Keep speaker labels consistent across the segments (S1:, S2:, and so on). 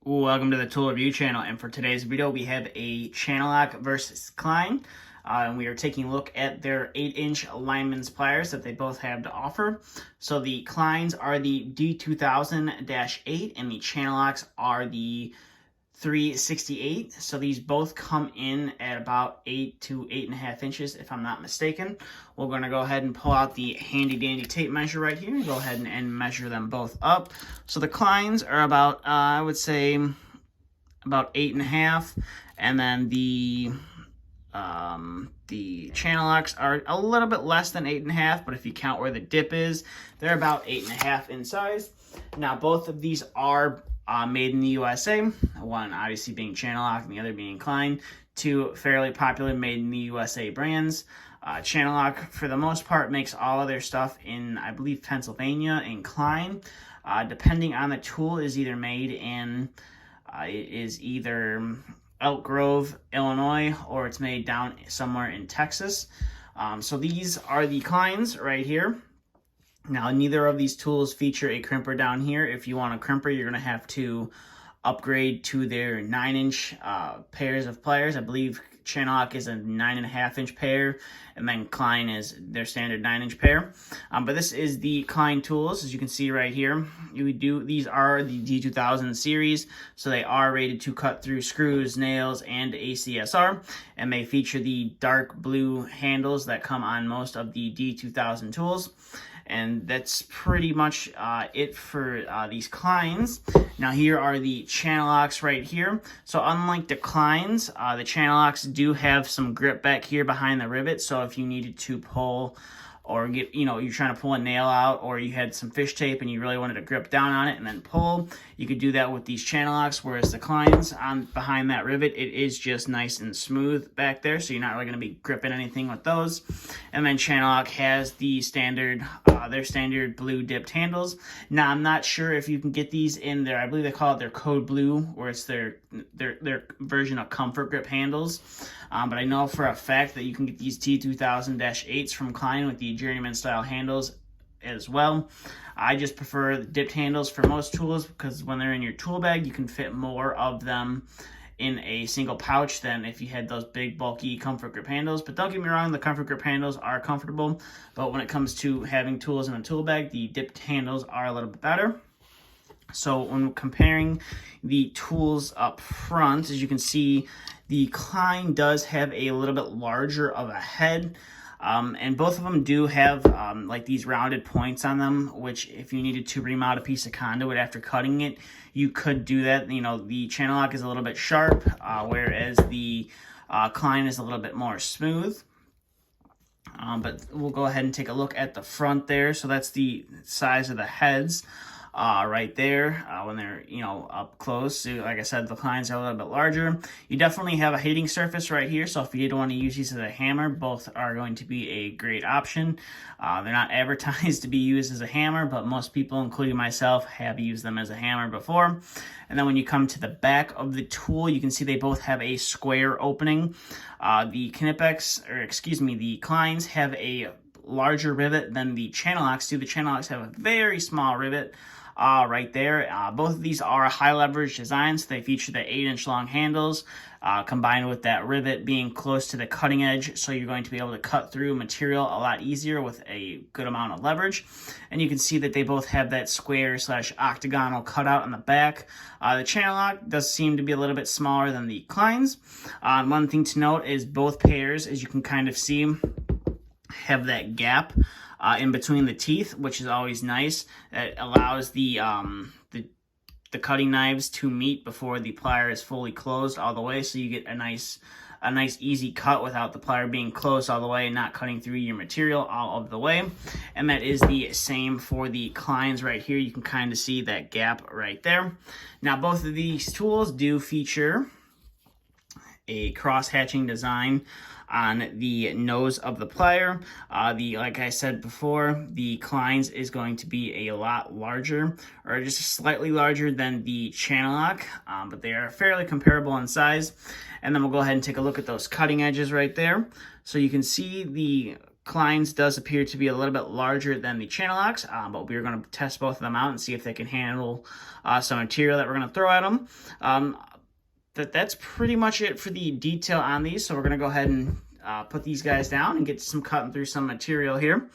S1: Welcome to the Tool Review channel, and for today's video we have a Channellock versus Klein, and we are taking a look at their 8-inch lineman's pliers that they both have to offer. So the Kleins are the D2000-8 and the Channellocks are the 368. So these both come in at about 8 to 8.5 inches if I'm not mistaken. We're going to go ahead and pull out the handy dandy tape measure right here and go ahead and measure them both up. So the Kleins are about I would say about 8.5, and then the Channellocks are a little bit less than 8.5, but if you count where the dip is, they're about 8.5 in size. Now both of these are made in the USA, one obviously being Channellock and the other being Klein, two fairly popular made in the USA brands. Channellock, for the most part, makes all of their stuff in, I believe, Pennsylvania, and Klein, depending on the tool, is either made in, it is either Elk Grove, Illinois, or it's made down somewhere in Texas. So these are the Kleins right here. Now, neither of these tools feature a crimper down here. If you want a crimper, you're going to have to upgrade to their 9-inch pairs of pliers. I believe Channellock is a 9.5-inch pair, and then Klein is their standard 9-inch pair. But this is the Klein tools, as you can see right here. These are the D2000 series, so they are rated to cut through screws, nails, and ACSR, and they feature the dark blue handles that come on most of the D2000 tools. And that's pretty much it for these Kleins. Now here are the Channellocks right here. So unlike the Kleins, the Channellocks do have some grip back here behind the rivet. So if you needed to pull or get, you're trying to pull a nail out, or you had some fish tape and you really wanted to grip down on it and then pull, you could do that with these Channellocks, whereas the Kleins behind that rivet, it is just nice and smooth back there, so you're not really going to be gripping anything with those. And then Channellock has the standard, their standard blue dipped handles. Now, I'm not sure if you can get these in there. I believe they call it their Code Blue, where it's their version of comfort grip handles. But I know for a fact that you can get these T2000-8s from Klein with the journeyman style handles as well. I just prefer the dipped handles for most tools, because when they're in your tool bag, you can fit more of them in a single pouch than if you had those big bulky comfort grip handles. But don't get me wrong, the comfort grip handles are comfortable, but when it comes to having tools in a tool bag, the dipped handles are a little bit better. So when comparing the tools up front, as you can see, the Klein does have a little bit larger of a head, and both of them do have like these rounded points on them, which if you needed to ream out a piece of conduit after cutting it, you could do that. The Channellock is a little bit sharp, whereas the Klein is a little bit more smooth. But we'll go ahead and take a look at the front there. So that's the size of the heads. Right there, when they're, up close. So like I said, the Kleins are a little bit larger. You definitely have a heating surface right here, so if you did want to use these as a hammer, both are going to be a great option. They're not advertised to be used as a hammer, but most people, including myself, have used them as a hammer before. And then when you come to the back of the tool, you can see they both have a square opening. The Kleins have a larger rivet than the Channellocks do. The Channellocks have a very small rivet right there. Both of these are high leverage designs. They feature the 8-inch long handles combined with that rivet being close to the cutting edge, so you're going to be able to cut through material a lot easier with a good amount of leverage. And you can see that they both have that square / octagonal cutout on the back. The Channellock does seem to be a little bit smaller than the Kleins. One thing to note is both pairs, as you can kind of see, have that gap in between the teeth, which is always nice. It allows the cutting knives to meet before the plier is fully closed all the way, so you get a nice easy cut without the plier being closed all the way and not cutting through your material all of the way. And that is the same for the Kleins right here. You can kind of see that gap right there. Now both of these tools do feature a cross-hatching design on the nose of the plier. Like I said before, the Kleins is going to be a lot larger, or just slightly larger than the Channellock, but they are fairly comparable in size. And then we'll go ahead and take a look at those cutting edges right there. So you can see the Klein's does appear to be a little bit larger than the Channellocks, but we're going to test both of them out and see if they can handle some material that we're going to throw at them. That's pretty much it for the detail on these, so we're going to go ahead and put these guys down and get some cutting through some material here.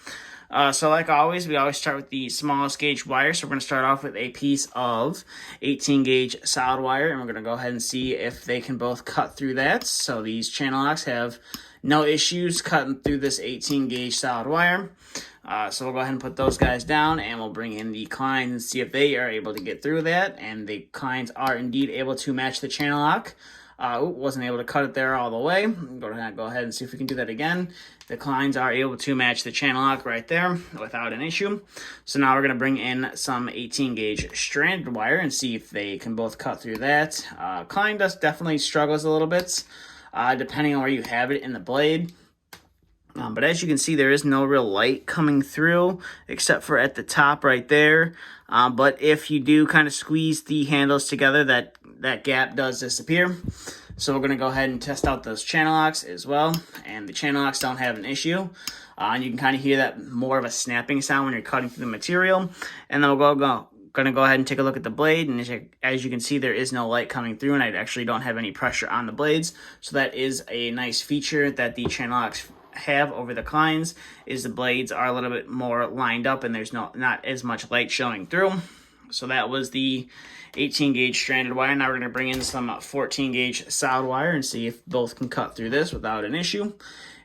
S1: So like always, we always start with the smallest gauge wire. So we're going to start off with a piece of 18 gauge solid wire, and we're going to go ahead and see if they can both cut through that. So these Channellocks have no issues cutting through this 18 gauge solid wire. So we'll go ahead and put those guys down, and we'll bring in the Kleins and see if they are able to get through that. And the Kleins are indeed able to match the Channellock. Wasn't able to cut it there all the way. Go ahead and see if we can do that again. The Kleins are able to match the Channellock right there without an issue. So now we're going to bring in some 18 gauge stranded wire and see if they can both cut through that. Klein definitely struggles a little bit, depending on where you have it in the blade. But as you can see, there is no real light coming through except for at the top right there. But if you do kind of squeeze the handles together, that gap does disappear. So we're going to go ahead and test out those Channellocks as well. And the Channellocks don't have an issue. And you can kind of hear that more of a snapping sound when you're cutting through the material. And then we'll going to go ahead and take a look at the blade, and as you can see, there is no light coming through, and I actually don't have any pressure on the blades. So that is a nice feature that the Channellocks have over the Kleins, is the blades are a little bit more lined up and there's not as much light showing through. So that was the 18 gauge stranded wire. Now we're going to bring in some 14 gauge solid wire and see if both can cut through this without an issue.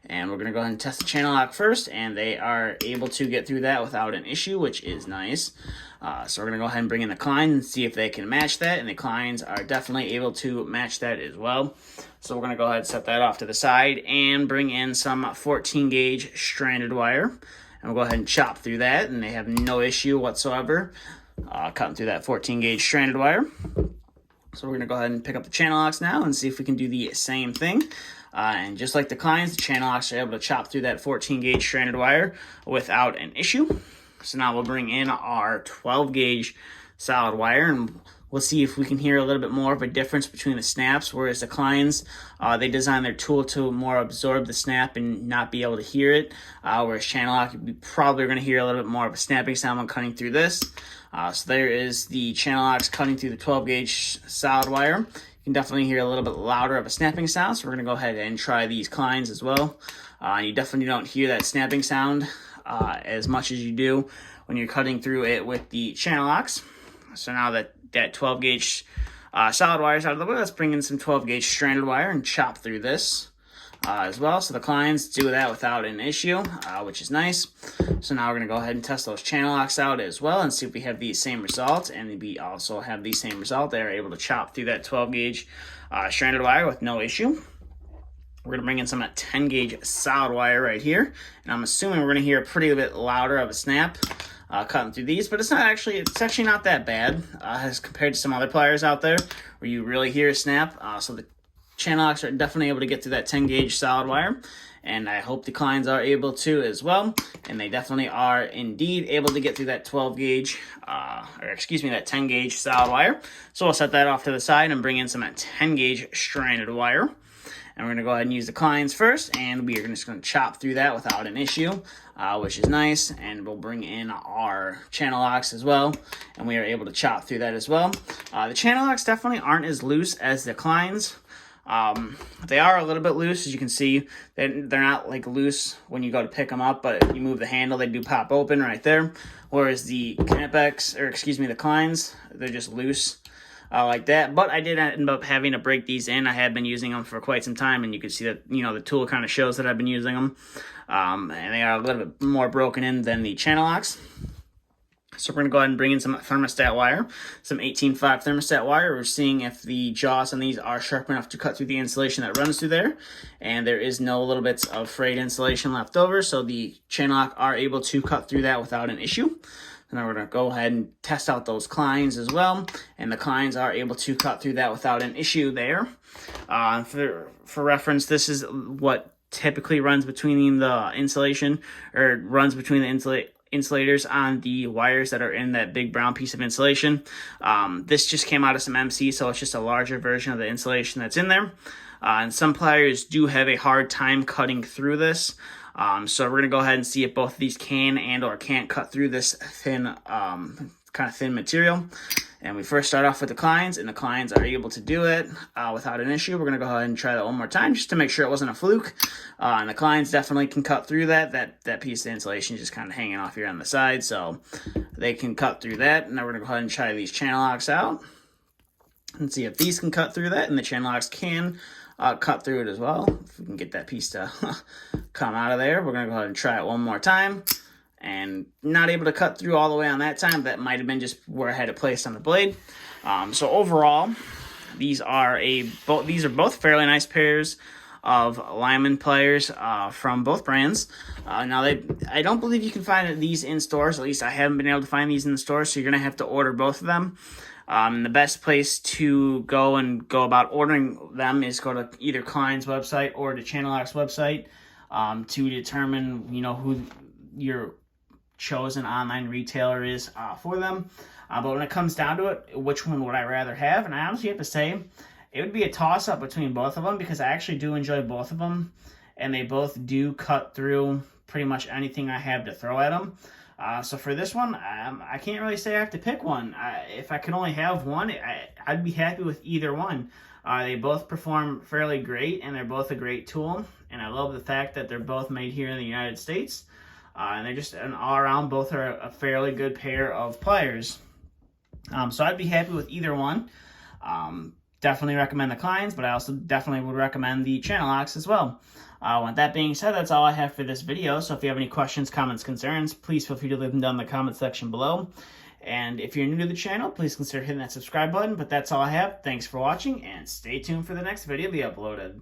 S1: And we're going to go ahead and test the Channellock first, and they are able to get through that without an issue, which is nice. So we're going to go ahead and bring in the Kleins and see if they can match that, and the Kleins are definitely able to match that as well. So we're going to go ahead and set that off to the side and bring in some 14 gauge stranded wire. And we'll go ahead and chop through that, and they have no issue whatsoever cutting through that 14 gauge stranded wire. So we're going to go ahead and pick up the Channellocks now and see if we can do the same thing. And just like the Kleins, the Channellocks are able to chop through that 14 gauge stranded wire without an issue. So now we'll bring in our 12 gauge solid wire, and we'll see if we can hear a little bit more of a difference between the snaps, whereas the Kleins, they design their tool to more absorb the snap and not be able to hear it, whereas Channellock, you probably going to hear a little bit more of a snapping sound when cutting through this. So there is the Channellocks cutting through the 12 gauge solid wire. You can definitely hear a little bit louder of a snapping sound, so we're going to go ahead and try these Kleins as well. You definitely don't hear that snapping sound as much as you do when you're cutting through it with the Channellocks. So now that 12 gauge solid wire is out of the way, let's bring in some 12 gauge stranded wire and chop through this as well. So the Kleins do that without an issue, which is nice. So now we're going to go ahead and test those Channellocks out as well and see if we have the same result. And we also have the same result. They're able to chop through that 12 gauge stranded wire with no issue. We're going to bring in some 10 gauge solid wire right here. And I'm assuming we're going to hear a pretty bit louder of a snap cutting through these, but it's actually not that bad as compared to some other pliers out there where you really hear a snap. So the Channellocks are definitely able to get through that 10 gauge solid wire, and I hope the Kleins are able to as well. And they definitely are indeed able to get through that 12 gauge, that 10 gauge solid wire. So we'll set that off to the side and bring in some 10 gauge stranded wire. And we're going to go ahead and use the Kleins first, and we are just going to chop through that without an issue, which is nice. And we'll bring in our Channellocks as well, and we are able to chop through that as well. The Channellocks definitely aren't as loose as the Kleins. They are a little bit loose, as you can see. They're not like loose when you go to pick them up, but if you move the handle, they do pop open right there. Whereas the the Kleins, they're just loose. Like that, but I did end up having to break these in. I have been using them for quite some time, and you can see that, the tool kind of shows that I've been using them. And they are a little bit more broken in than the Channellocks. So we're going to go ahead and bring in some thermostat wire, some 18.5 thermostat wire. We're seeing if the jaws on these are sharp enough to cut through the insulation that runs through there. And there is no little bits of frayed insulation left over, so the Channellock are able to cut through that without an issue. And then we're going to go ahead and test out those Kleins as well. And the Kleins are able to cut through that without an issue there. For reference, this is what typically runs between the insulation, or runs between the insulators on the wires that are in that big brown piece of insulation. This just came out of some MC, so it's just a larger version of the insulation that's in there. And some pliers do have a hard time cutting through this. So we're going to go ahead and see if both of these can and or can't cut through this thin, kind of thin material. And we first start off with the Kleins, and the Kleins are able to do it without an issue. We're going to go ahead and try that one more time just to make sure it wasn't a fluke. And the Kleins definitely can cut through that. That piece of insulation is just kind of hanging off here on the side, so they can cut through that. Now we're going to go ahead and try these Channellocks out and see if these can cut through that, and the Channellocks can cut through it as well. If we can get that piece to come out of there, we're going to go ahead and try it one more time. And not able to cut through all the way on that time. That might have been just where I had it placed on the blade. So overall, these are both fairly nice pairs of lineman pliers from both brands. Now I don't believe you can find these in stores. At least I haven't been able to find these in the stores. So you're gonna have to order both of them. The best place to go about ordering them is go to either Klein's website or to Channellock's website to determine who your chosen online retailer is for them. But when it comes down to it, which one would I rather have? And I honestly have to say, it would be a toss-up between both of them, because I actually do enjoy both of them, and they both do cut through pretty much anything I have to throw at them. So for this one, I can't really say I have to pick one. If I could only have one, I'd be happy with either one. They both perform fairly great, and they're both a great tool, and I love the fact that they're both made here in the United States. And they're just all around, both are a fairly good pair of pliers. So I'd be happy with either one. Definitely recommend the Kleins, but I also definitely would recommend the Channellocks as well. With that being said, that's all I have for this video. So if you have any questions, comments, concerns, please feel free to leave them down in the comment section below. And if you're new to the channel, please consider hitting that subscribe button. But that's all I have. Thanks for watching, and stay tuned for the next video to be uploaded.